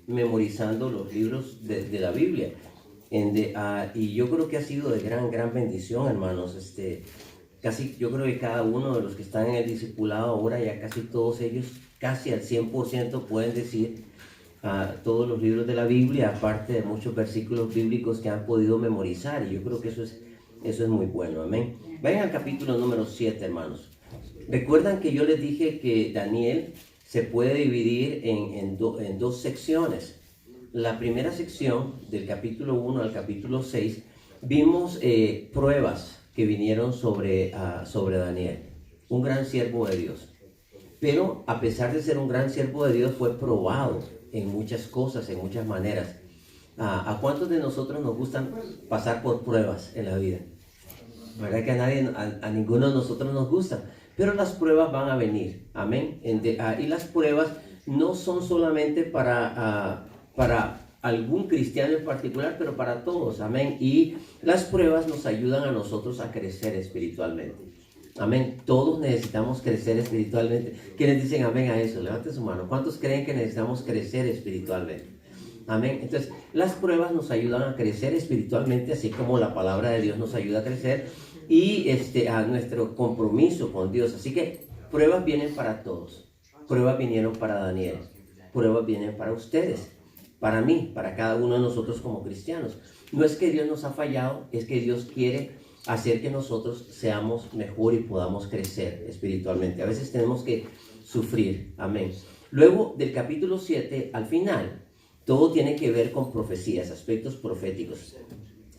memorizando los libros de la Biblia. Y yo creo que ha sido de gran bendición, hermanos. Yo creo que cada uno de los que están en el discipulado ahora, ya casi todos ellos, casi al 100% pueden decir todos los libros de la Biblia, aparte de muchos versículos bíblicos que han podido memorizar. Y yo creo que eso es muy bueno. Amén. Vayan al capítulo número 7, hermanos. Recuerdan que yo les dije que Daniel se puede dividir en dos secciones. La primera sección, del capítulo 1 al capítulo 6, vimos pruebas que vinieron sobre Daniel, un gran siervo de Dios. Pero a pesar de ser un gran siervo de Dios, fue probado en muchas cosas, en muchas maneras. ¿A cuántos de nosotros nos gustan pasar por pruebas en la vida? ¿Verdad que a ninguno de nosotros nos gusta? Pero las pruebas van a venir, amén. Y las pruebas no son solamente para algún cristiano en particular, pero para todos, amén. Y las pruebas nos ayudan a nosotros a crecer espiritualmente, amén. Todos necesitamos crecer espiritualmente. ¿Quiénes dicen amén a eso? Levanten su mano. ¿Cuántos creen que necesitamos crecer espiritualmente? Amén. Entonces, las pruebas nos ayudan a crecer espiritualmente, así como la palabra de Dios nos ayuda a crecer y a nuestro compromiso con Dios. Así que pruebas vienen para todos. Pruebas vinieron para Daniel. Pruebas vienen para ustedes, para mí, para cada uno de nosotros como cristianos. No es que Dios nos ha fallado, es que Dios quiere hacer que nosotros seamos mejor y podamos crecer espiritualmente. A veces tenemos que sufrir. Amén. Luego, del capítulo 7 al final, todo tiene que ver con profecías, aspectos proféticos.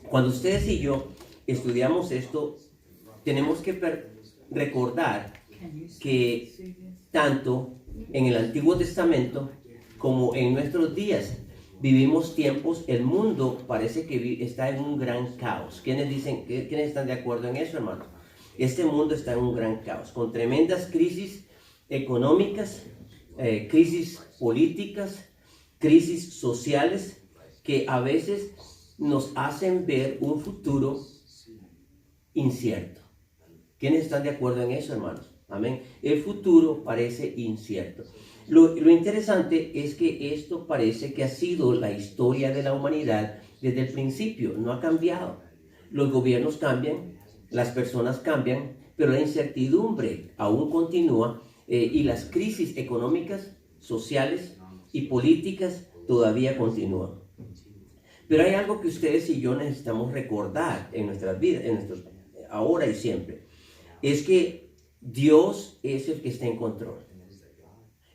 Cuando ustedes y yo estudiamos esto, tenemos que recordar que tanto en el Antiguo Testamento como en nuestros días vivimos tiempos, el mundo parece que está en un gran caos. ¿Quiénes están de acuerdo en eso, hermanos? Este mundo está en un gran caos, con tremendas crisis económicas, crisis políticas, crisis sociales que a veces nos hacen ver un futuro incierto. ¿Quiénes están de acuerdo en eso, hermanos? Amén. El futuro parece incierto. Lo interesante es que esto parece que ha sido la historia de la humanidad desde el principio. No ha cambiado. Los gobiernos cambian, las personas cambian, pero la incertidumbre aún continúa y las crisis económicas, sociales y políticas todavía continúan. Pero hay algo que ustedes y yo necesitamos recordar en nuestras vidas, ahora y siempre. Es que Dios es el que está en control.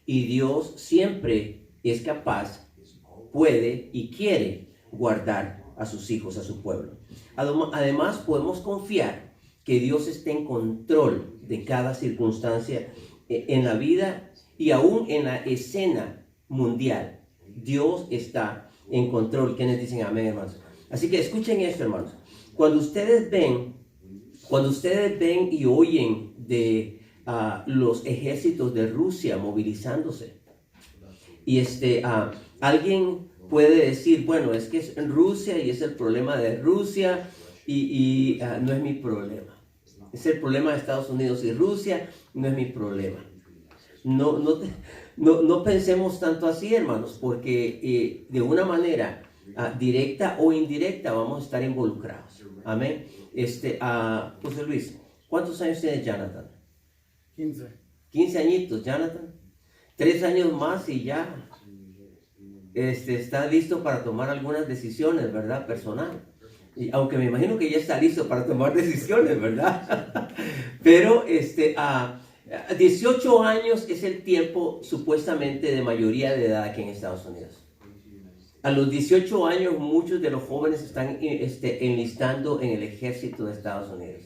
Y Dios siempre es capaz, puede y quiere guardar a sus hijos, a su pueblo. Además, podemos confiar que Dios está en control de cada circunstancia en la vida y aún en la escena mundial. Dios está en control. ¿Quiénes dicen amén, hermanos? Así que escuchen esto, hermanos. Cuando ustedes ven y oyen de los ejércitos de Rusia movilizándose, y alguien puede decir, bueno, es que es en Rusia y es el problema de Rusia y no es mi problema. Es el problema de Estados Unidos y Rusia, no es mi problema. No pensemos tanto así, hermanos, porque de una manera directa o indirecta vamos a estar involucrados. Amén. José Luis, ¿cuántos años tiene Jonathan? 15. 15 añitos, Jonathan. 3 años más y ya está listo para tomar algunas decisiones, ¿verdad? Personal. Y aunque me imagino que ya está listo para tomar decisiones, ¿verdad? Pero 18 años es el tiempo supuestamente de mayoría de edad aquí en Estados Unidos. A los 18 años muchos de los jóvenes están enlistando en el ejército de Estados Unidos.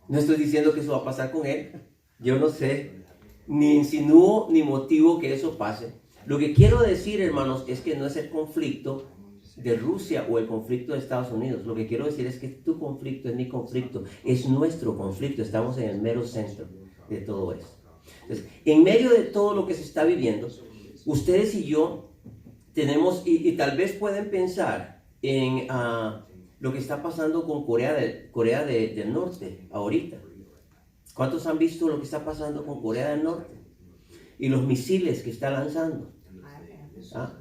No estoy diciendo que eso va a pasar con él. Yo no sé, ni insinúo ni motivo que eso pase. Lo que quiero decir, hermanos, es que no es el conflicto de Rusia o el conflicto de Estados Unidos. Lo que quiero decir es que tu conflicto es mi conflicto, es nuestro conflicto. Estamos en el mero centro de todo esto. Entonces, en medio de todo lo que se está viviendo, ustedes y yo tenemos, y tal vez pueden pensar en lo que está pasando con Corea del Norte ahorita. ¿Cuántos han visto lo que está pasando con Corea del Norte? Y los misiles que está lanzando. ¿Ah?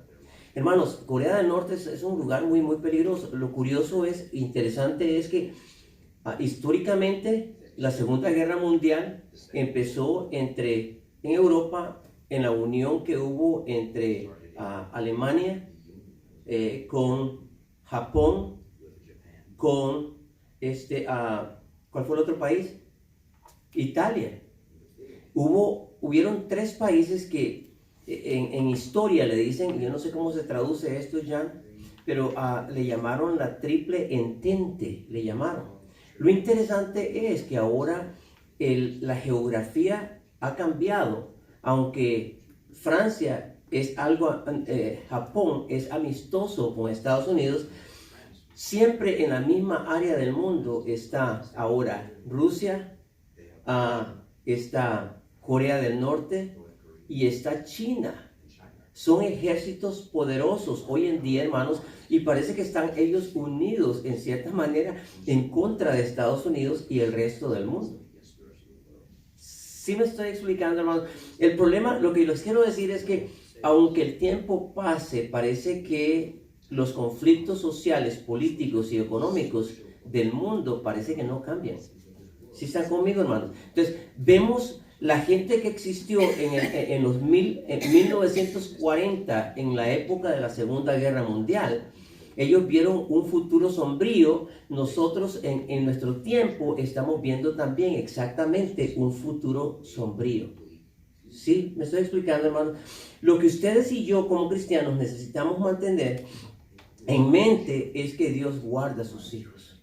Hermanos, Corea del Norte es un lugar muy, muy peligroso. Lo curioso interesante es que históricamente la Segunda Guerra Mundial empezó en Europa, en la unión que hubo entre Alemania con Japón, con ¿cuál fue el otro país? Italia. Hubieron tres países que en historia le dicen, yo no sé cómo se traduce esto ya, pero le llamaron la Triple Entente, le llamaron. Lo interesante es que ahora la geografía ha cambiado, aunque Francia es Japón es amistoso con Estados Unidos, siempre en la misma área del mundo está ahora Rusia, está Corea del Norte y está China. Son ejércitos poderosos hoy en día, hermanos, y parece que están ellos unidos en cierta manera en contra de Estados Unidos y el resto del mundo. ¿Sí me estoy explicando, hermanos? El problema, lo que les quiero decir es que aunque el tiempo pase, parece que los conflictos sociales, políticos y económicos del mundo parece que no cambian. ¿Sí están conmigo, hermanos? Entonces, vemos la gente que existió en 1940, en la época de la Segunda Guerra Mundial. Ellos vieron un futuro sombrío. Nosotros en nuestro tiempo estamos viendo también exactamente un futuro sombrío. ¿Sí? ¿Me estoy explicando, hermanos? Lo que ustedes y yo como cristianos necesitamos mantener en mente es que Dios guarda a sus hijos.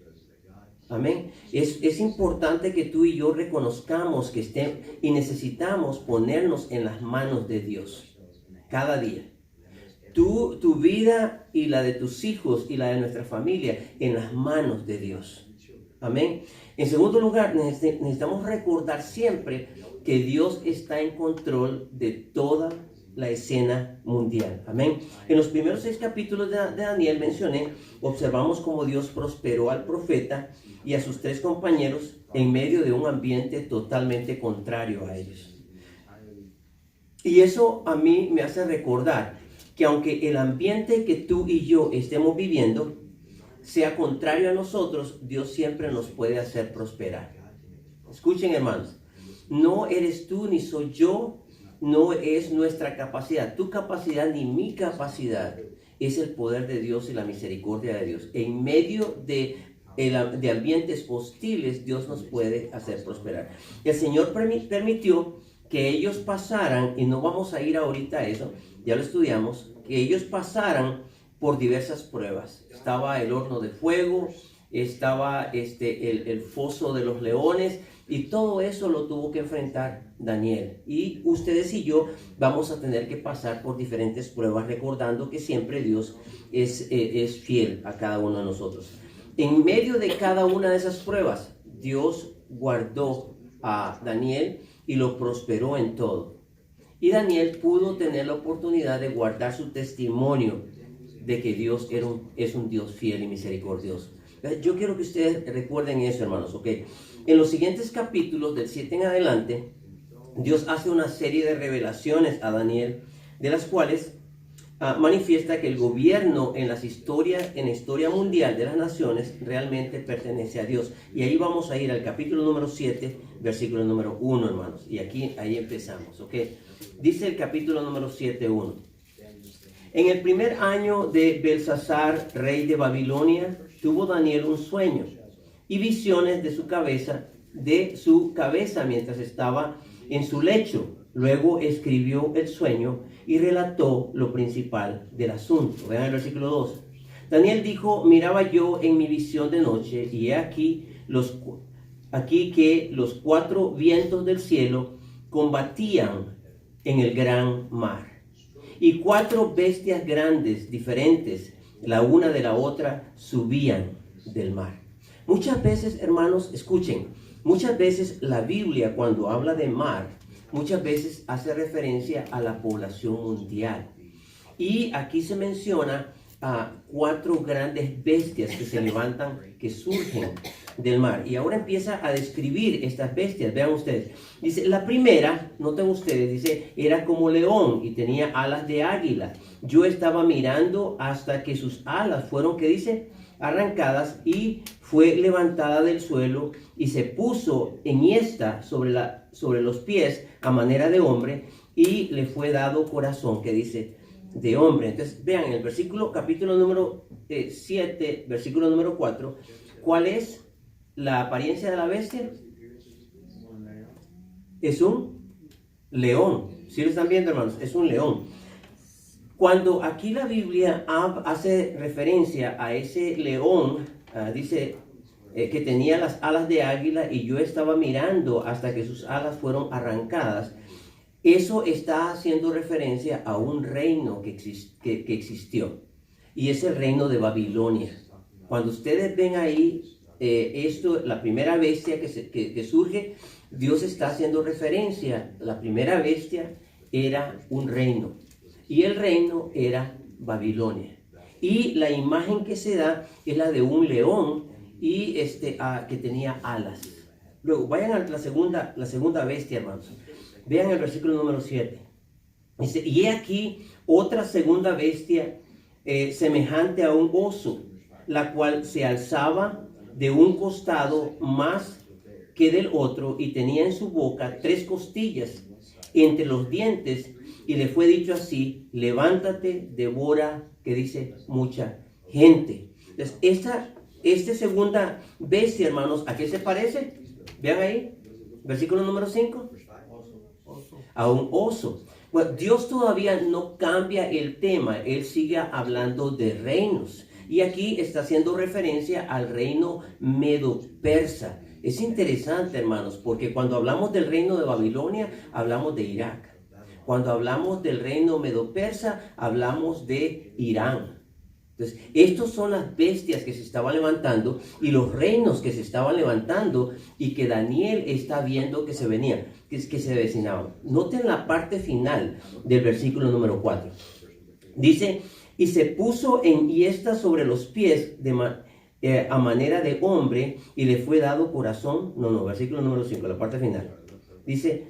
Amén. Es importante que tú y yo reconozcamos y necesitamos ponernos en las manos de Dios cada día. Tu vida y la de tus hijos y la de nuestra familia en las manos de Dios. Amén. En segundo lugar, necesitamos recordar siempre que Dios está en control de toda la escena mundial. Amén. En los primeros 6 capítulos de Daniel observamos cómo Dios prosperó al profeta y a sus 3 compañeros en medio de un ambiente totalmente contrario a ellos. Y eso a mí me hace recordar que aunque el ambiente que tú y yo estemos viviendo sea contrario a nosotros, Dios siempre nos puede hacer prosperar. Escuchen, hermanos, no eres tú ni soy yo, no es nuestra capacidad, tu capacidad ni mi capacidad, es el poder de Dios y la misericordia de Dios. En medio de ambientes hostiles, Dios nos puede hacer prosperar. El Señor permitió que ellos pasaran, y no vamos a ir ahorita a eso, ya lo estudiamos, que ellos pasaran por diversas pruebas. Estaba el horno de fuego, estaba el foso de los leones, y todo eso lo tuvo que enfrentar Daniel. Y ustedes y yo vamos a tener que pasar por diferentes pruebas, recordando que siempre Dios es fiel a cada uno de nosotros. En medio de cada una de esas pruebas, Dios guardó a Daniel y lo prosperó en todo. Y Daniel pudo tener la oportunidad de guardar su testimonio de que Dios es un Dios fiel y misericordioso. Yo quiero que ustedes recuerden eso, hermanos, ¿ok? En los siguientes capítulos, del 7 en adelante, Dios hace una serie de revelaciones a Daniel, de las cuales manifiesta que el gobierno en la historia mundial de las naciones realmente pertenece a Dios. Y ahí vamos a ir al capítulo número 7, versículo número 1, hermanos. Y ahí empezamos, ¿ok? Dice el capítulo número 7, 1. En el primer año de Belsasar, rey de Babilonia, tuvo Daniel un sueño y visiones de su cabeza mientras estaba en su lecho. Luego escribió el sueño y relató lo principal del asunto. Vean el versículo 2. Daniel dijo: miraba yo en mi visión de noche, y he aquí que los 4 vientos del cielo combatían en el gran mar. Y 4 bestias grandes, diferentes, la una de la otra, subían del mar. Muchas veces, hermanos, escuchen, muchas veces la Biblia, cuando habla de mar, muchas veces hace referencia a la población mundial. Y aquí se menciona 4 grandes bestias que se levantan, que surgen del mar. Y ahora empieza a describir estas bestias. Vean ustedes. Dice, la primera, noten ustedes, dice, era como león y tenía alas de águila. Yo estaba mirando hasta que sus alas fueron, ¿qué dice? Arrancadas, y fue levantada del suelo y se puso enhiesta sobre los pies a manera de hombre, y le fue dado corazón, que dice, de hombre. Entonces vean en el versículo, capítulo número 7, versículo número 4, ¿cuál es la apariencia de la bestia? Es un león. ¿Sí lo están viendo, hermanos? Es un león. Cuando aquí la Biblia hace referencia a ese león, dice que tenía las alas de águila y yo estaba mirando hasta que sus alas fueron arrancadas. Eso está haciendo referencia a un reino que existió, y es el reino de Babilonia. Cuando ustedes ven ahí la primera bestia que surge, Dios está haciendo referencia. La primera bestia era un reino, y el reino era Babilonia. Y la imagen que se da es la de un león y que tenía alas. Luego, vayan a la segunda bestia, hermanos. Vean el versículo número 7. Dice, y he aquí otra segunda bestia semejante a un oso, la cual se alzaba de un costado más que del otro, y tenía en su boca 3 costillas entre los dientes, y le fue dicho así, levántate, devora, que dice, mucha gente. Entonces, esta segunda bestia, hermanos, ¿a qué se parece? Vean ahí, versículo número 5. A un oso. Bueno, Dios todavía no cambia el tema, Él sigue hablando de reinos. Y aquí está haciendo referencia al reino medo-persa. Es interesante, hermanos, porque cuando hablamos del reino de Babilonia, hablamos de Irak. Cuando hablamos del reino medo-persa, hablamos de Irán. Entonces, estos son las bestias que se estaban levantando y los reinos que se estaban levantando y que Daniel está viendo que se venían, que se avecinaban. Noten la parte final del versículo número 4. Dice, y se puso enhiesta sobre los pies a manera de hombre, y le fue dado corazón. Versículo número 5, la parte final. Dice,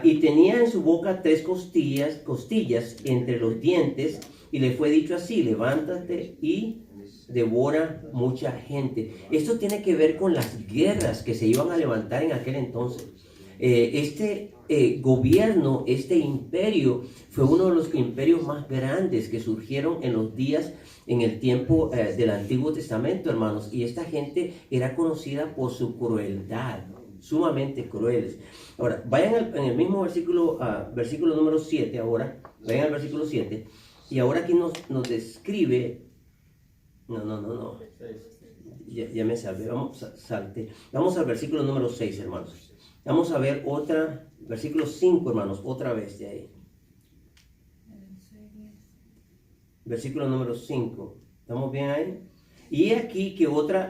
y tenía en su boca 3 costillas entre los dientes, y le fue dicho así, levántate y devora mucha gente. Esto tiene que ver con las guerras que se iban a levantar en aquel entonces. Gobierno, este imperio, fue uno de los imperios más grandes que surgieron en el tiempo del Antiguo Testamento, hermanos. Y esta gente era conocida por su crueldad, sumamente crueles. Ahora, vayan en el mismo versículo número 7 ahora, vayan al versículo 7. Y ahora aquí nos describe, ya me salvé, vamos al versículo número 6, hermanos. Vamos a ver versículo 5, hermanos, otra vez de ahí. Versículo número 5, ¿estamos bien ahí? Y aquí que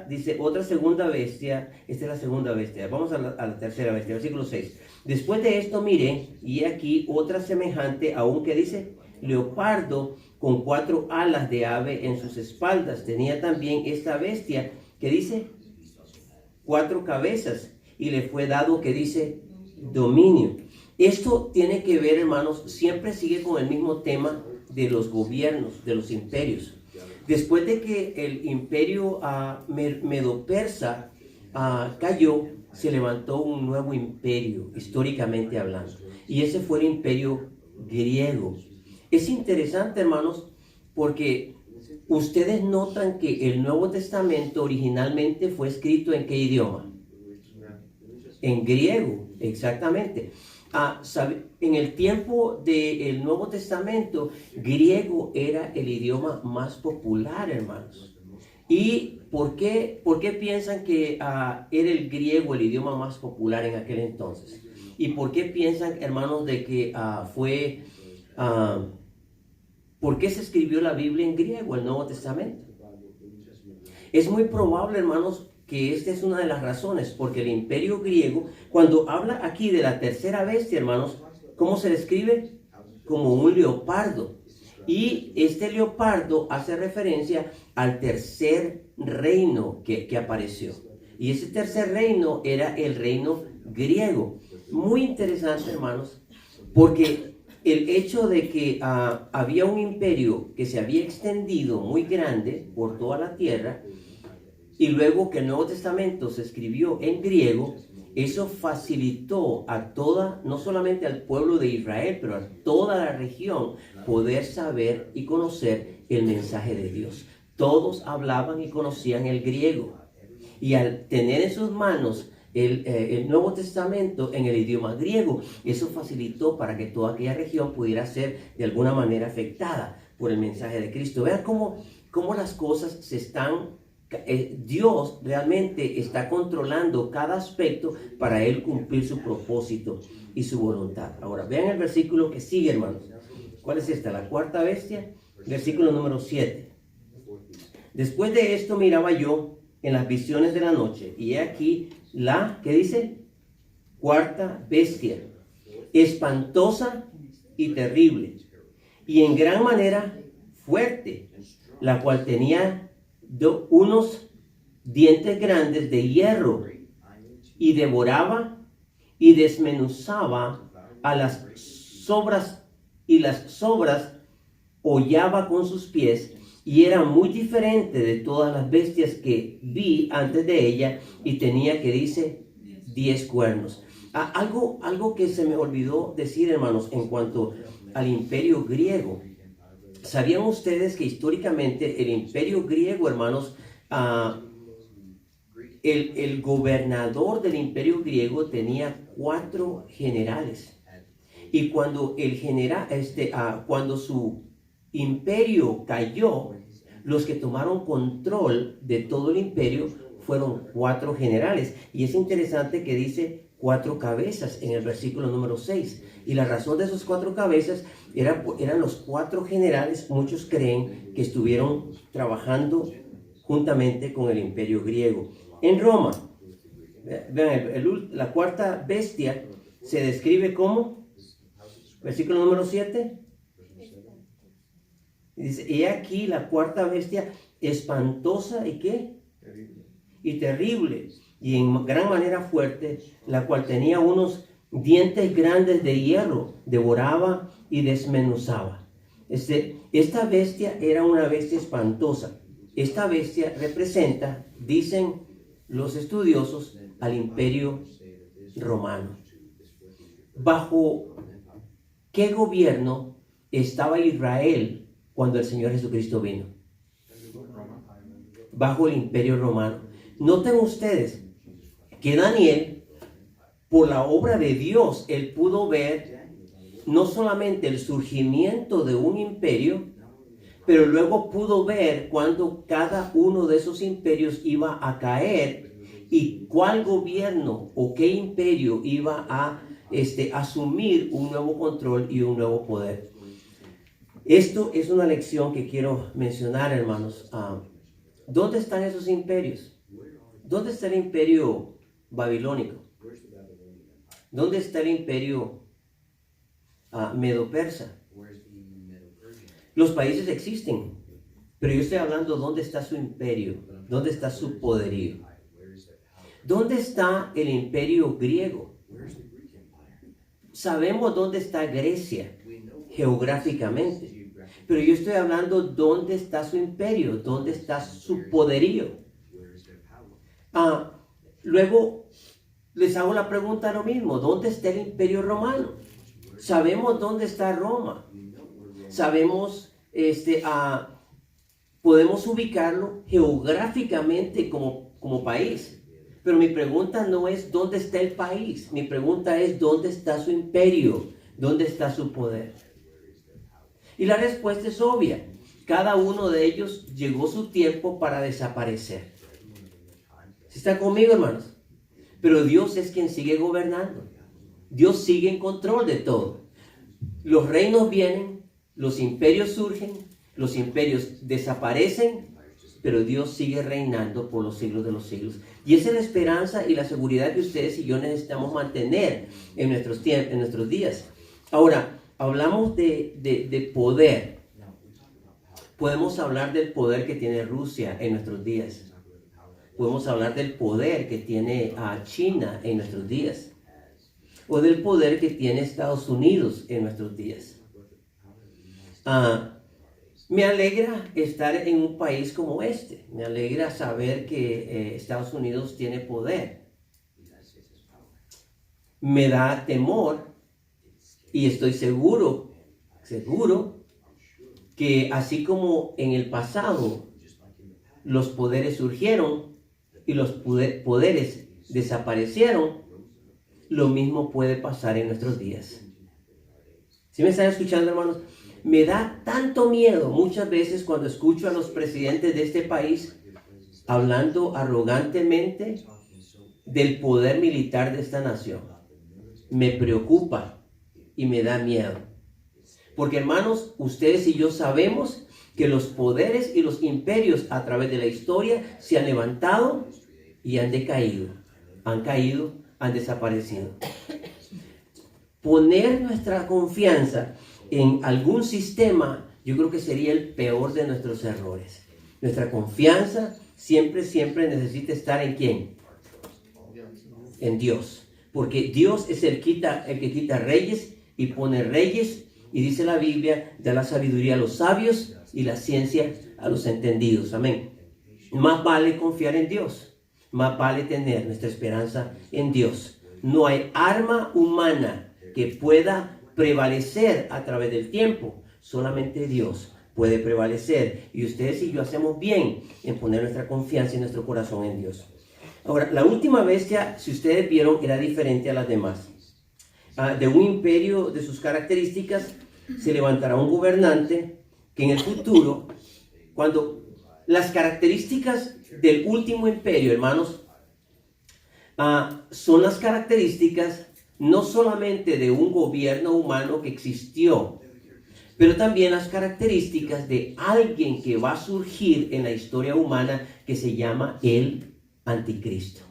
dice, otra segunda bestia, esta es la segunda bestia. Vamos a la tercera bestia, versículo 6. Después de esto miré, y aquí otra semejante, aún que dice, leopardo, con 4 alas de ave en sus espaldas. Tenía también esta bestia, que dice, 4 cabezas, y le fue dado, que dice, dominio. Esto tiene que ver, hermanos, siempre sigue con el mismo tema de los gobiernos, de los imperios. Después de que el imperio medo-persa cayó, se levantó un nuevo imperio, históricamente hablando. Y ese fue el imperio griego. Es interesante, hermanos, porque ustedes notan que el Nuevo Testamento originalmente fue escrito ¿en qué idioma? En griego, exactamente. En el tiempo del Nuevo Testamento, griego era el idioma más popular, hermanos. ¿Y por qué piensan que era el griego el idioma más popular en aquel entonces? ¿Y por qué piensan, hermanos, de que ¿por qué se escribió la Biblia en griego, el Nuevo Testamento? Es muy probable, hermanos, que esta es una de las razones, porque el imperio griego, cuando habla aquí de la tercera bestia, hermanos, ¿cómo se describe? Como un leopardo. Y este leopardo hace referencia al tercer reino que apareció. Y ese tercer reino era el reino griego. Muy interesante, hermanos, porque el hecho de que había un imperio que se había extendido muy grande por toda la tierra, y luego que el Nuevo Testamento se escribió en griego, eso facilitó a toda, no solamente al pueblo de Israel, pero a toda la región, poder saber y conocer el mensaje de Dios. Todos hablaban y conocían el griego. Y al tener en sus manos el Nuevo Testamento en el idioma griego, eso facilitó para que toda aquella región pudiera ser de alguna manera afectada por el mensaje de Cristo. Vean cómo las cosas se están... Dios realmente está controlando cada aspecto para Él cumplir su propósito y su voluntad. Ahora, vean el versículo que sigue, hermanos. ¿Cuál es esta? La cuarta bestia, versículo número 7. Después de esto miraba yo en las visiones de la noche, y he aquí ¿qué dice? Cuarta bestia, espantosa y terrible, y en gran manera fuerte, la cual tenía unos dientes grandes de hierro, y devoraba y desmenuzaba a las sobras, y las sobras hollaba con sus pies, y era muy diferente de todas las bestias que vi antes de ella, y tenía, que dice, 10 cuernos. Algo que se me olvidó decir, hermanos, en cuanto al imperio griego. ¿Sabían ustedes que históricamente el imperio griego, hermanos, el gobernador del imperio griego tenía 4 generales? Y cuando cuando su imperio cayó, los que tomaron control de todo el imperio fueron 4 generales. Y es interesante que dice 4 cabezas en el versículo número 6. Y la razón de esos 4 cabezas eran los 4 generales, muchos creen, que estuvieron trabajando juntamente con el imperio griego. En Roma, vean, la cuarta bestia se describe como, versículo número 7. Dice, he aquí la cuarta bestia, espantosa y ¿qué? Y terrible, y en gran manera fuerte, la cual tenía unos dientes grandes de hierro, devoraba y desmenuzaba. Esta bestia era una bestia espantosa. Esta bestia representa, dicen los estudiosos, al imperio romano. ¿Bajo qué gobierno estaba Israel cuando el Señor Jesucristo vino? Bajo el imperio romano. Noten ustedes que Daniel, por la obra de Dios, él pudo ver no solamente el surgimiento de un imperio, pero luego pudo ver cuando cada uno de esos imperios iba a caer y cuál gobierno o qué imperio iba a asumir un nuevo control y un nuevo poder. Esto es una lección que quiero mencionar, hermanos. ¿Dónde están esos imperios? ¿Dónde está el imperio babilónico? ¿Dónde está el imperio medo-persa? Los países existen, pero yo estoy hablando dónde está su imperio, dónde está su poderío. ¿Dónde está el imperio griego? Sabemos dónde está Grecia geográficamente, pero yo estoy hablando dónde está su imperio, dónde está su poderío. Luego les hago la pregunta lo mismo, ¿dónde está el imperio romano? Sabemos dónde está Roma, sabemos, podemos ubicarlo geográficamente como país. Pero mi pregunta no es dónde está el país, mi pregunta es dónde está su imperio, dónde está su poder. Y la respuesta es obvia, cada uno de ellos llegó su tiempo para desaparecer. ¿Sí están conmigo, hermanos? Pero Dios es quien sigue gobernando, Dios sigue en control de todo. Los reinos vienen, los imperios surgen, los imperios desaparecen, pero Dios sigue reinando por los siglos de los siglos. Y esa es la esperanza y la seguridad que ustedes y yo necesitamos mantener en nuestros días. Ahora, hablamos de poder. Podemos hablar del poder que tiene Rusia en nuestros días. Podemos hablar del poder que tiene China en nuestros días. O del poder que tiene Estados Unidos en nuestros días. Me alegra estar en un país como este. Me alegra saber que Estados Unidos tiene poder. Me da temor y estoy seguro que así como en el pasado los poderes surgieron y los poderes desaparecieron, lo mismo puede pasar en nuestros días. ¿Sí me están escuchando, hermanos? Me da tanto miedo muchas veces cuando escucho a los presidentes de este país hablando arrogantemente del poder militar de esta nación. Me preocupa y me da miedo. Porque, hermanos, ustedes y yo sabemos que los poderes y los imperios a través de la historia se han levantado y han decaído. Han caído, han desaparecido. Poner nuestra confianza en algún sistema, yo creo que sería el peor de nuestros errores. Nuestra confianza siempre necesita estar ¿en quién? En Dios. Porque Dios es el que quita reyes y pone reyes. Y dice la Biblia, da la sabiduría a los sabios y la ciencia a los entendidos. Amén. Más vale confiar en Dios. Más vale tener nuestra esperanza en Dios. No hay arma humana que pueda prevalecer a través del tiempo. Solamente Dios puede prevalecer. Y ustedes y yo hacemos bien en poner nuestra confianza y nuestro corazón en Dios. Ahora, la última bestia, si ustedes vieron, era diferente a las demás. De un imperio de sus características se levantará un gobernante que en el futuro, cuando las características del último imperio, hermanos, son las características no solamente de un gobierno humano que existió, pero también las características de alguien que va a surgir en la historia humana que se llama el Anticristo.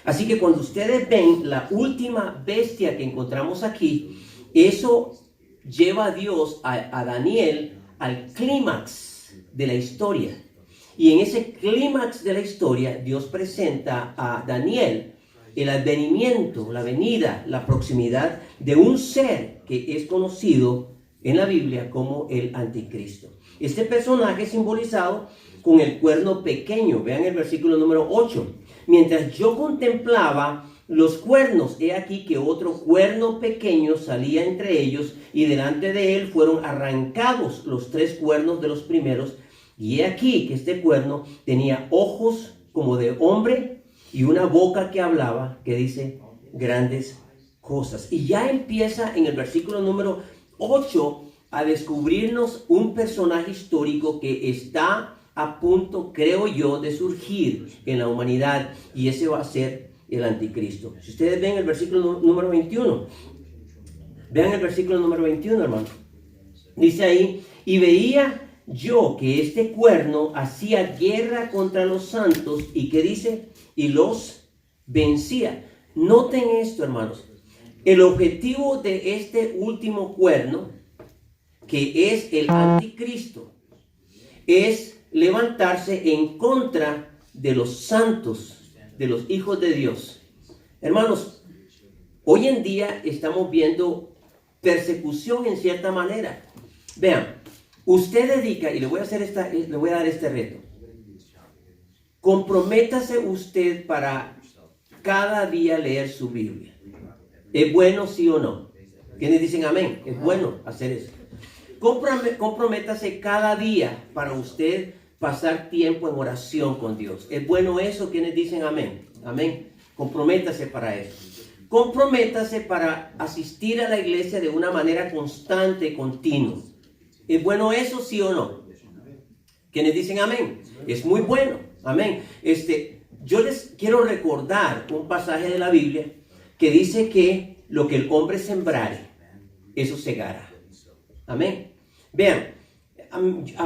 Así que cuando ustedes ven la última bestia que encontramos aquí, eso lleva a Dios, a Daniel, al clímax de la historia. Y en ese clímax de la historia, Dios presenta a Daniel el advenimiento, la venida, la proximidad de un ser que es conocido en la Biblia como el Anticristo. Este personaje es simbolizado con el cuerno pequeño. Vean el versículo número 8. Mientras yo contemplaba los cuernos, he aquí que otro cuerno pequeño salía entre ellos, y delante de él fueron arrancados los 3 cuernos de los primeros. Y he aquí que este cuerno tenía ojos como de hombre y una boca que hablaba, que dice grandes cosas. Y ya empieza en el versículo número 8 a descubrirnos un personaje histórico que está a punto, creo yo, de surgir en la humanidad, y ese va a ser el Anticristo. Si ustedes ven el versículo número 21, vean el versículo número 21, hermano. Dice ahí, y veía yo que este cuerno hacía guerra contra los santos, y ¿qué dice? Y los vencía. Noten esto, hermanos. El objetivo de este último cuerno, que es el Anticristo, es levantarse en contra de los santos, de los hijos de Dios. Hermanos, hoy en día estamos viendo persecución en cierta manera. Vean, usted dedica, y le voy a dar este reto. Comprométase usted para cada día leer su Biblia. ¿Es bueno, sí o no? ¿Quiénes dicen amén? Es bueno hacer eso. Comprométase cada día para usted pasar tiempo en oración con Dios. ¿Es bueno eso? ¿Quiénes dicen amén? Amén. Comprométase para eso. Comprométase para asistir a la iglesia de una manera constante y continua. ¿Es bueno eso, sí o no? ¿Quiénes dicen amén? Es muy bueno. Amén. Yo les quiero recordar un pasaje de la Biblia que dice que lo que el hombre sembrare, eso segará. Amén. Vean,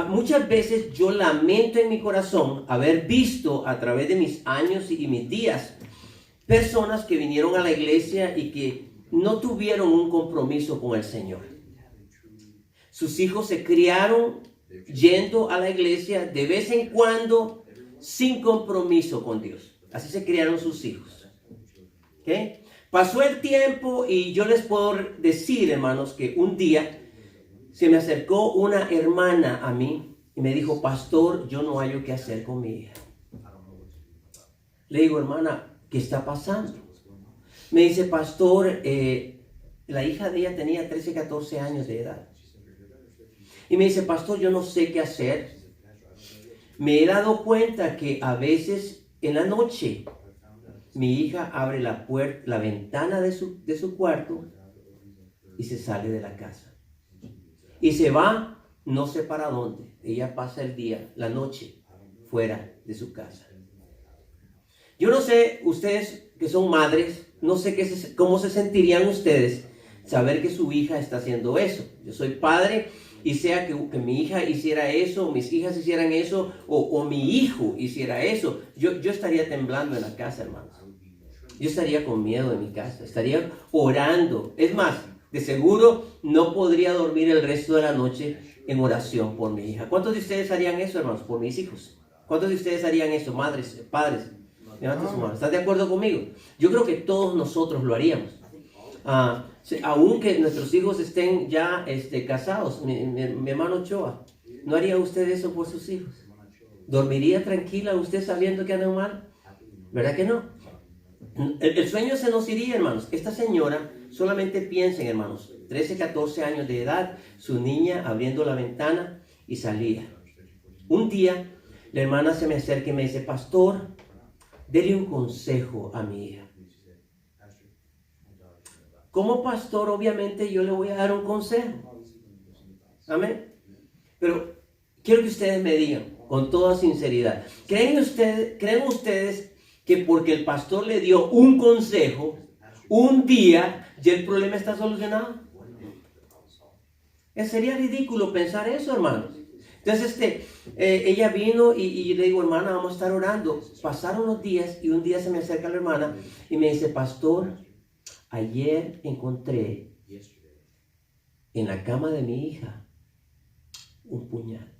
muchas veces yo lamento en mi corazón haber visto a través de mis años y mis días personas que vinieron a la iglesia y que no tuvieron un compromiso con el Señor. Sus hijos se criaron yendo a la iglesia de vez en cuando, sin compromiso con Dios. Así se criaron sus hijos. ¿Okay? Pasó el tiempo y yo les puedo decir, hermanos, que un día se me acercó una hermana a mí y me dijo, pastor, yo no hallo qué hacer con mi hija. Le digo, hermana, ¿qué está pasando? Me dice, pastor, la hija de ella tenía 13, 14 años de edad. Y me dice, pastor, yo no sé qué hacer. Me he dado cuenta que a veces en la noche mi hija abre la puerta, la ventana de su cuarto y se sale de la casa. Y se va, no sé para dónde. Ella pasa el día, la noche, fuera de su casa. Yo no sé, ustedes que son madres, no sé cómo se sentirían ustedes saber que su hija está haciendo eso. Yo soy padre y sea que mi hija hiciera eso, mis hijas hicieran eso, o mi hijo hiciera eso, yo estaría temblando en la casa, hermanos. Yo estaría con miedo en mi casa, estaría orando. Es más, de seguro no podría dormir el resto de la noche en oración por mi hija. ¿Cuántos de ustedes harían eso, hermanos, por mis hijos? ¿Cuántos de ustedes harían eso, madres, padres? Levanten su mano. ¿Estás de acuerdo conmigo? Yo creo que todos nosotros lo haríamos. Aunque nuestros hijos estén ya casados, mi hermano Ochoa, ¿no haría usted eso por sus hijos? ¿Dormiría tranquila usted sabiendo que andan mal? ¿Verdad que no? El sueño se nos iría, hermanos. Esta señora, solamente piensen, hermanos, 13, 14 años de edad, su niña abriendo la ventana y salía. Un día, la hermana se me acerca y me dice, pastor, dele un consejo a mi hija. Como pastor, obviamente, yo le voy a dar un consejo. Amén. Pero quiero que ustedes me digan, con toda sinceridad, ¿creen ustedes que porque el pastor le dio un consejo, un día, ya el problema está solucionado? Sería ridículo pensar eso, hermanos. Entonces, ella vino y le digo, hermana, vamos a estar orando. Pasaron los días y un día se me acerca la hermana y me dice, pastor, ayer encontré en la cama de mi hija un puñal.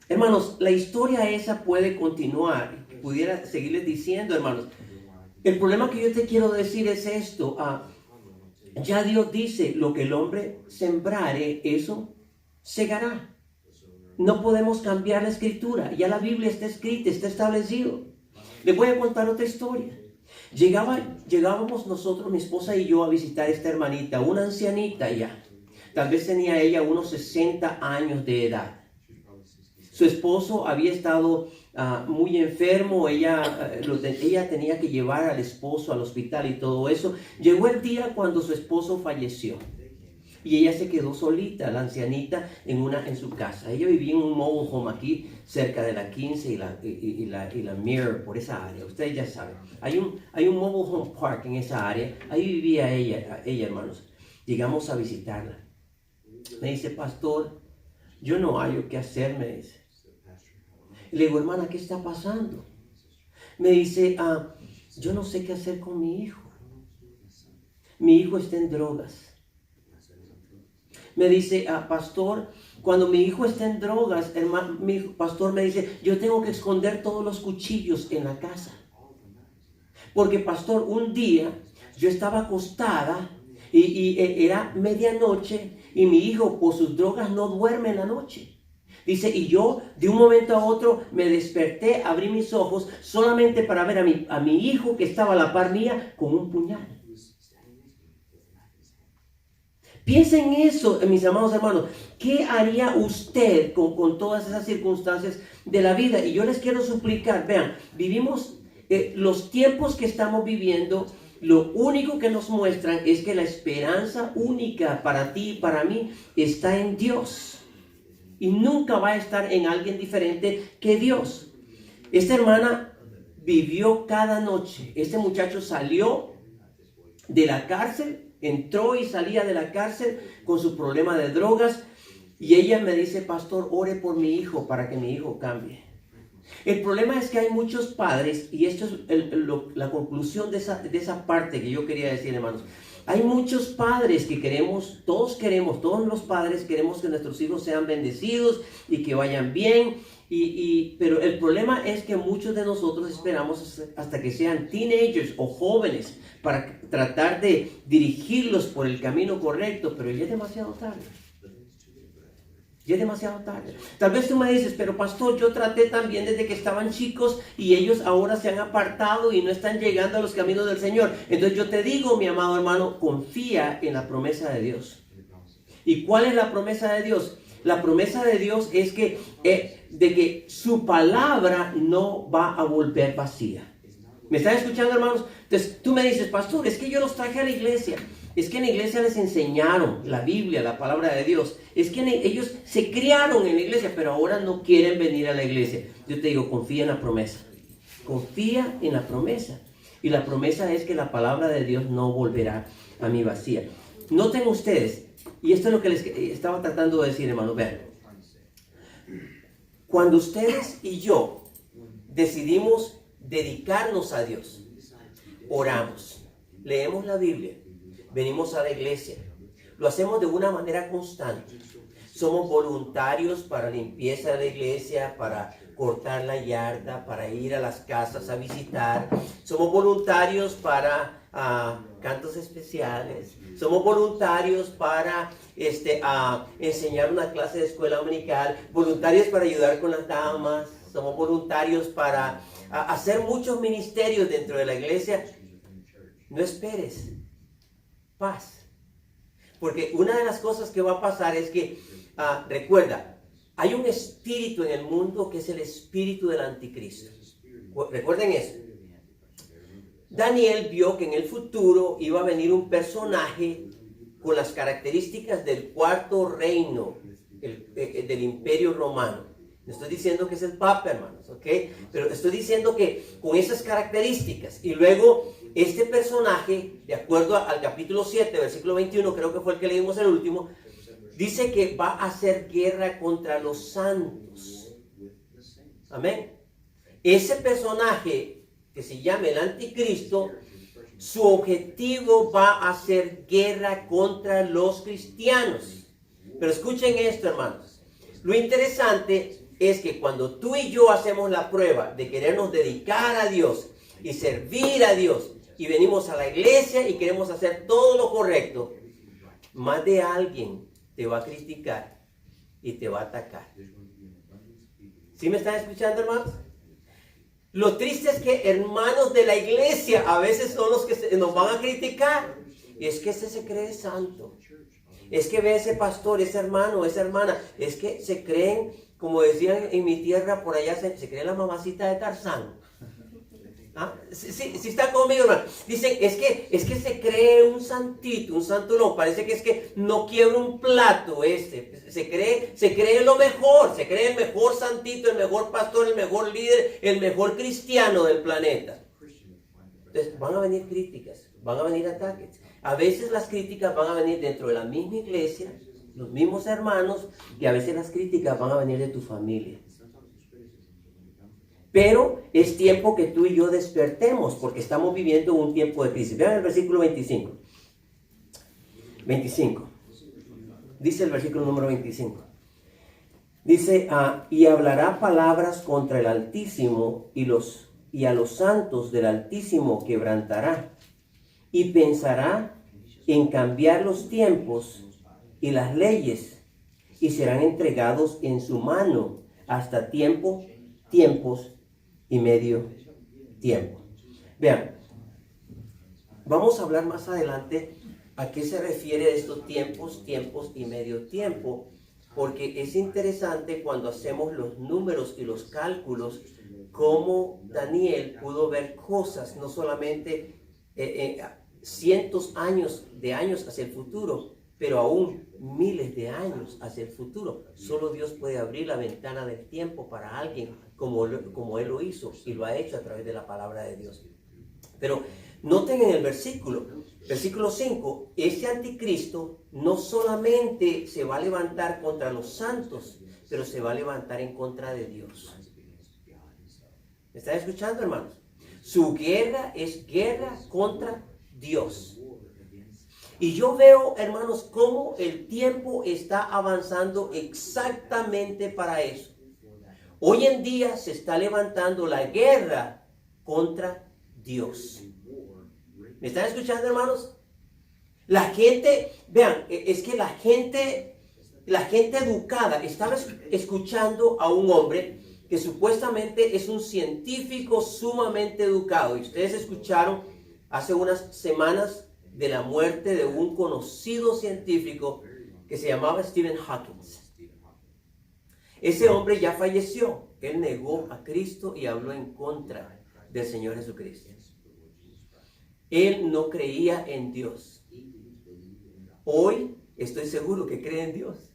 Hermanos, la historia esa puede continuar. Pudiera seguirles diciendo, hermanos. El problema que yo te quiero decir es esto. Ya Dios dice, lo que el hombre sembrare, eso segará. No podemos cambiar la escritura. Ya la Biblia está escrita, está establecido. Les voy a contar otra historia. Llegábamos nosotros, mi esposa y yo, a visitar a esta hermanita, una ancianita ya. Tal vez tenía ella unos 60 años de edad. Su esposo había estado muy enfermo, ella tenía que llevar al esposo al hospital y todo eso. Llegó el día cuando su esposo falleció y ella se quedó solita, la ancianita, en su casa. Ella vivía en un mobile home aquí, cerca de la 15 y la Mirror, por esa área. Ustedes ya saben, hay un mobile home park en esa área. Ahí vivía ella, hermanos. Llegamos a visitarla. Me dice, pastor, yo no hallo qué hacer, me dice. Le digo, hermana, ¿qué está pasando? Me dice, yo no sé qué hacer con mi hijo. Mi hijo está en drogas. Me dice, pastor, cuando mi hijo está en drogas, pastor me dice, yo tengo que esconder todos los cuchillos en la casa. Porque, pastor, un día yo estaba acostada y era medianoche y mi hijo por sus drogas no duerme en la noche. Dice, y yo de un momento a otro me desperté, abrí mis ojos solamente para ver a mi hijo que estaba a la par mía con un puñal. Piensen en eso, mis amados hermanos. ¿Qué haría usted con todas esas circunstancias de la vida? Y yo les quiero suplicar, vean, vivimos los tiempos que estamos viviendo. Lo único que nos muestran es que la esperanza única para ti y para mí está en Dios. Y nunca va a estar en alguien diferente que Dios. Esta hermana vivió cada noche. Este muchacho salió de la cárcel, entró y salía de la cárcel con su problema de drogas. Y ella me dice, pastor, ore por mi hijo para que mi hijo cambie. El problema es que hay muchos padres, y esto es la conclusión de esa parte que yo quería decir, hermanos. Hay muchos padres que queremos, todos los padres queremos que nuestros hijos sean bendecidos y que vayan bien, pero el problema es que muchos de nosotros esperamos hasta que sean teenagers o jóvenes para tratar de dirigirlos por el camino correcto, pero ya es demasiado tarde. Ya es demasiado tarde. Tal vez tú me dices, pero pastor, yo traté también desde que estaban chicos y ellos ahora se han apartado y no están llegando a los caminos del Señor. Entonces yo te digo, mi amado hermano, confía en la promesa de Dios. ¿Y cuál es la promesa de Dios? La promesa de Dios es que, de que su palabra no va a volver vacía. ¿Me están escuchando, hermanos? Entonces tú me dices, pastor, es que yo los traje a la iglesia. Es que en la iglesia les enseñaron la Biblia, la palabra de Dios. Es que ellos se criaron en la iglesia, pero ahora no quieren venir a la iglesia. Yo te digo, confía en la promesa. Confía en la promesa. Y la promesa es que la palabra de Dios no volverá a mí vacía. Noten ustedes, y esto es lo que les estaba tratando de decir, hermano. Vean. Cuando ustedes y yo decidimos dedicarnos a Dios, oramos, leemos la Biblia, venimos a la iglesia, lo hacemos de una manera constante. Somos voluntarios para limpieza de la iglesia, para cortar la yarda, para ir a las casas a visitar. Somos voluntarios para cantos especiales. Somos voluntarios para enseñar una clase de escuela dominical. Voluntarios para ayudar con las damas. Somos voluntarios para hacer muchos ministerios dentro de la iglesia. No esperes. Paz. Porque una de las cosas que va a pasar es que, recuerda, hay un espíritu en el mundo que es el espíritu del anticristo. Recuerden eso. Daniel vio que en el futuro iba a venir un personaje con las características del cuarto reino del imperio romano. No estoy diciendo que es el Papa, hermanos, ¿ok? Pero estoy diciendo que con esas características. Y luego este personaje, de acuerdo al capítulo 7, versículo 21, creo que fue el que leímos el último, dice que va a hacer guerra contra los santos. Amén. Ese personaje que se llama el anticristo, su objetivo va a hacer guerra contra los cristianos. Pero escuchen esto, hermanos. Lo interesante es que cuando tú y yo hacemos la prueba de querernos dedicar a Dios y servir a Dios y venimos a la iglesia y queremos hacer todo lo correcto, más de alguien te va a criticar y te va a atacar. ¿Sí me están escuchando, hermanos? Lo triste es que hermanos de la iglesia a veces son los que nos van a criticar. Y es que ese se cree santo. Es que ve ese pastor, ese hermano, esa hermana. Es que se creen, como decían en mi tierra por allá, se cree la mamacita de Tarzán. Sí está conmigo, hermano. Dicen, es que se cree un santito, un santulón. Parece que es que no quiebra un plato se cree lo mejor, se cree el mejor santito, el mejor pastor, el mejor líder, el mejor cristiano del planeta. Entonces van a venir críticas, van a venir ataques. A veces las críticas van a venir dentro de la misma iglesia, los mismos hermanos, y a veces las críticas van a venir de tu familia. Pero es tiempo que tú y yo despertemos, porque estamos viviendo un tiempo de crisis. Vean el versículo 25. 25. Dice el versículo número 25. Dice, y hablará palabras contra el Altísimo y a los santos del Altísimo quebrantará. Y pensará en cambiar los tiempos y las leyes, y serán entregados en su mano hasta tiempos y medio tiempo. Vean, vamos a hablar más adelante a qué se refiere estos tiempos y medio tiempo, porque es interesante cuando hacemos los números y los cálculos, cómo Daniel pudo ver cosas, no solamente cientos de años hacia el futuro, pero aún miles de años hacia el futuro. Solo Dios puede abrir la ventana del tiempo para alguien como Él lo hizo y lo ha hecho a través de la palabra de Dios. Pero noten en el versículo 5, este anticristo no solamente se va a levantar contra los santos, pero se va a levantar en contra de Dios. ¿Me están escuchando, hermanos? Su guerra es guerra contra Dios. Y yo veo, hermanos, cómo el tiempo está avanzando exactamente para eso. Hoy en día se está levantando la guerra contra Dios. ¿Me están escuchando, hermanos? La gente, vean, es que la gente educada estaba escuchando a un hombre que supuestamente es un científico sumamente educado. Y ustedes escucharon hace unas semanas de la muerte de un conocido científico que se llamaba Stephen Hawking. Ese hombre ya falleció. Él negó a Cristo y habló en contra del Señor Jesucristo. Él no creía en Dios. Hoy estoy seguro que cree en Dios.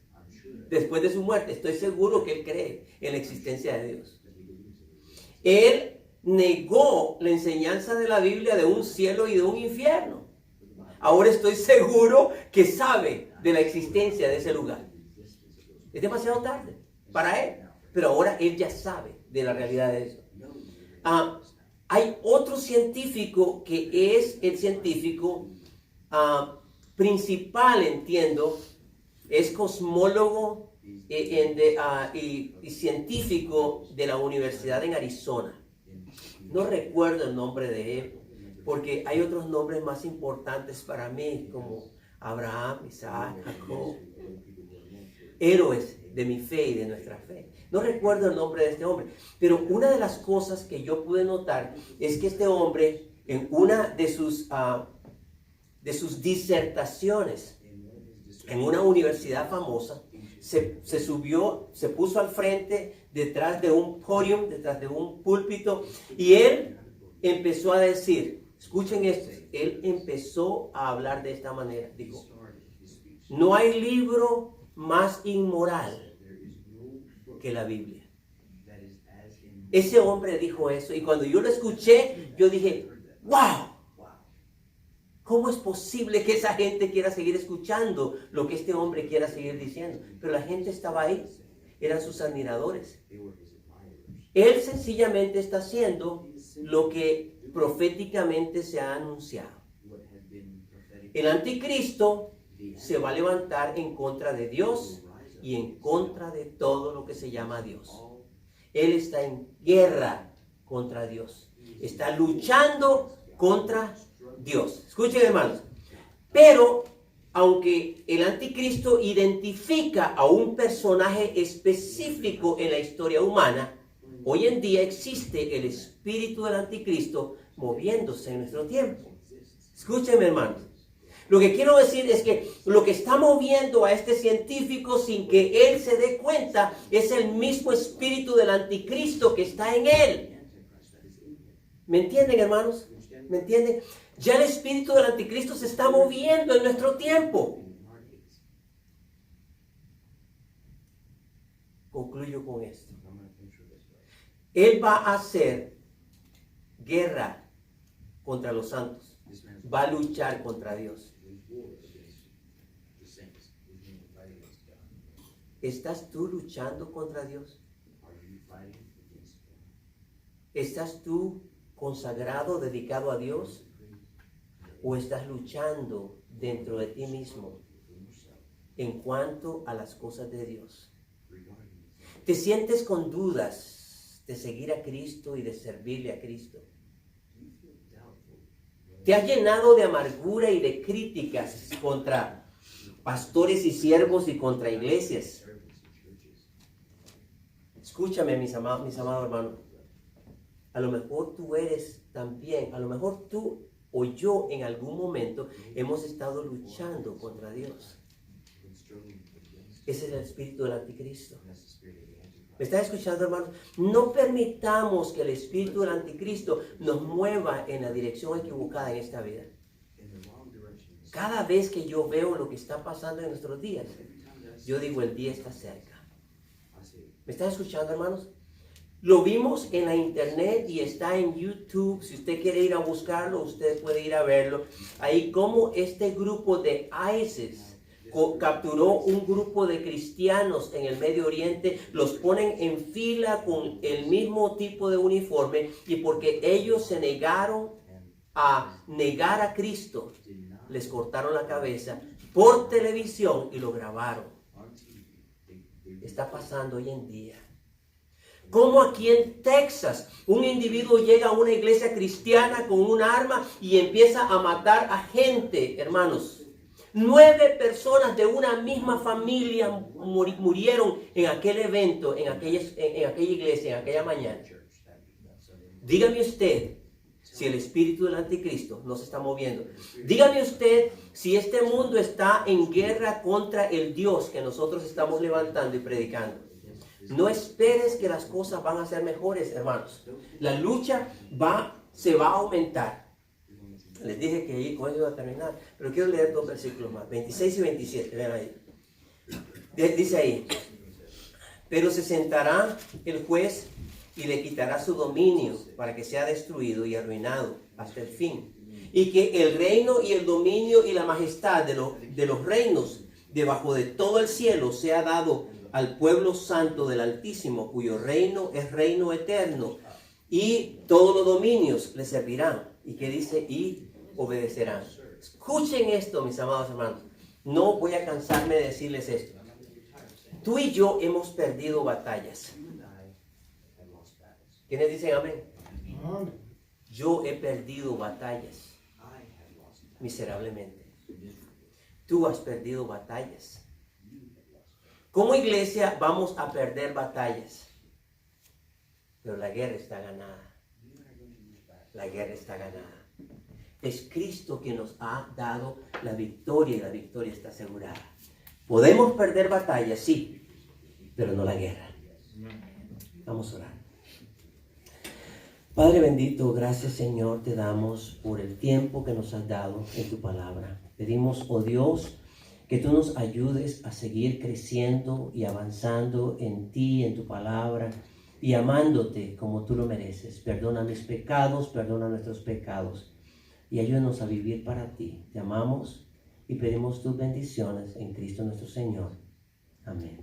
Después de su muerte, estoy seguro que él cree en la existencia de Dios. Él negó la enseñanza de la Biblia de un cielo y de un infierno. Ahora estoy seguro que sabe de la existencia de ese lugar. Es demasiado tarde para él, pero ahora él ya sabe de la realidad de eso. Hay otro científico que es el científico principal, entiendo, es cosmólogo y científico de la Universidad en Arizona. No recuerdo el nombre de él, porque hay otros nombres más importantes para mí, como Abraham, Isaac, Jacob, héroes de mi fe y de nuestra fe. No recuerdo el nombre de este hombre, pero una de las cosas que yo pude notar es que este hombre, en una de sus disertaciones en una universidad famosa, se subió, se puso al frente, detrás de un podium, detrás de un púlpito, y él empezó a decir, escuchen esto, él empezó a hablar de esta manera, dijo, no hay libro más inmoral que la Biblia. Ese hombre dijo eso, y cuando yo lo escuché, yo dije, wow, ¿cómo es posible que esa gente quiera seguir escuchando lo que este hombre quiera seguir diciendo? Pero la gente estaba ahí, eran sus admiradores. Él sencillamente está haciendo lo que proféticamente se ha anunciado. El anticristo se va a levantar en contra de Dios y en contra de todo lo que se llama Dios. Él está en guerra contra Dios. Está luchando contra Dios. Escuchen, hermanos. Pero, aunque el anticristo identifica a un personaje específico en la historia humana, hoy en día existe el espíritu del anticristo moviéndose en nuestro tiempo. Escúchenme, hermanos. Lo que quiero decir es que lo que está moviendo a este científico sin que él se dé cuenta es el mismo espíritu del anticristo que está en él. ¿Me entienden, hermanos? ¿Me entienden? Ya el espíritu del anticristo se está moviendo en nuestro tiempo. Concluyo con esto. Él va a hacer guerra contra los santos. Va a luchar contra Dios. ¿Estás tú luchando contra Dios? ¿Estás tú consagrado, dedicado a Dios? ¿O estás luchando dentro de ti mismo en cuanto a las cosas de Dios? ¿Te sientes con dudas de seguir a Cristo y de servirle a Cristo? ¿Te has llenado de amargura y de críticas contra pastores y siervos y contra iglesias? Escúchame, mis amados hermanos. A lo mejor tú eres también, a lo mejor tú o yo en algún momento hemos estado luchando contra Dios. Ese es el espíritu del anticristo. ¿Me estás escuchando, hermano? No permitamos que el espíritu del anticristo nos mueva en la dirección equivocada en esta vida. Cada vez que yo veo lo que está pasando en nuestros días, yo digo, el día está cerca. ¿Me estás escuchando, hermanos? Lo vimos en la internet y está en YouTube. Si usted quiere ir a buscarlo, usted puede ir a verlo. Ahí como este grupo de ISIS capturó un grupo de cristianos en el Medio Oriente, los ponen en fila con el mismo tipo de uniforme y porque ellos se negaron a negar a Cristo, les cortaron la cabeza por televisión y lo grabaron. Está pasando hoy en día. Como aquí en Texas, un individuo llega a una iglesia cristiana con un arma y empieza a matar a gente, hermanos. 9 personas de una misma familia murieron en aquel evento, en aquella iglesia, en aquella mañana. Dígame usted si el espíritu del anticristo no se está moviendo. Dígame usted si este mundo está en guerra contra el Dios que nosotros estamos levantando y predicando. No esperes que las cosas van a ser mejores, hermanos. La lucha se va a aumentar. Les dije que ahí con eso iba a terminar, pero quiero leer 2 versículos más, 26 y 27, vean ahí. Dice ahí, pero se sentará el juez y le quitará su dominio para que sea destruido y arruinado hasta el fin. Y que el reino y el dominio y la majestad de los reinos debajo de todo el cielo sea dado al pueblo santo del Altísimo, cuyo reino es reino eterno, y todos los dominios le servirán. ¿Y qué dice? Y obedecerán. Escuchen esto, mis amados hermanos. No voy a cansarme de decirles esto. Tú y yo hemos perdido batallas. ¿Quiénes dicen amén? Yo he perdido batallas miserablemente. Tú has perdido batallas. Como iglesia vamos a perder batallas, pero la guerra está ganada. La guerra está ganada. Es Cristo quien nos ha dado la victoria y la victoria está asegurada. Podemos perder batallas, sí, pero no la guerra. Vamos a orar. Padre bendito, gracias Señor te damos por el tiempo que nos has dado en tu palabra. Pedimos, oh Dios, que tú nos ayudes a seguir creciendo y avanzando en ti, en tu palabra y amándote como tú lo mereces. Perdona mis pecados, perdona nuestros pecados y ayúdanos a vivir para ti. Te amamos y pedimos tus bendiciones en Cristo nuestro Señor. Amén.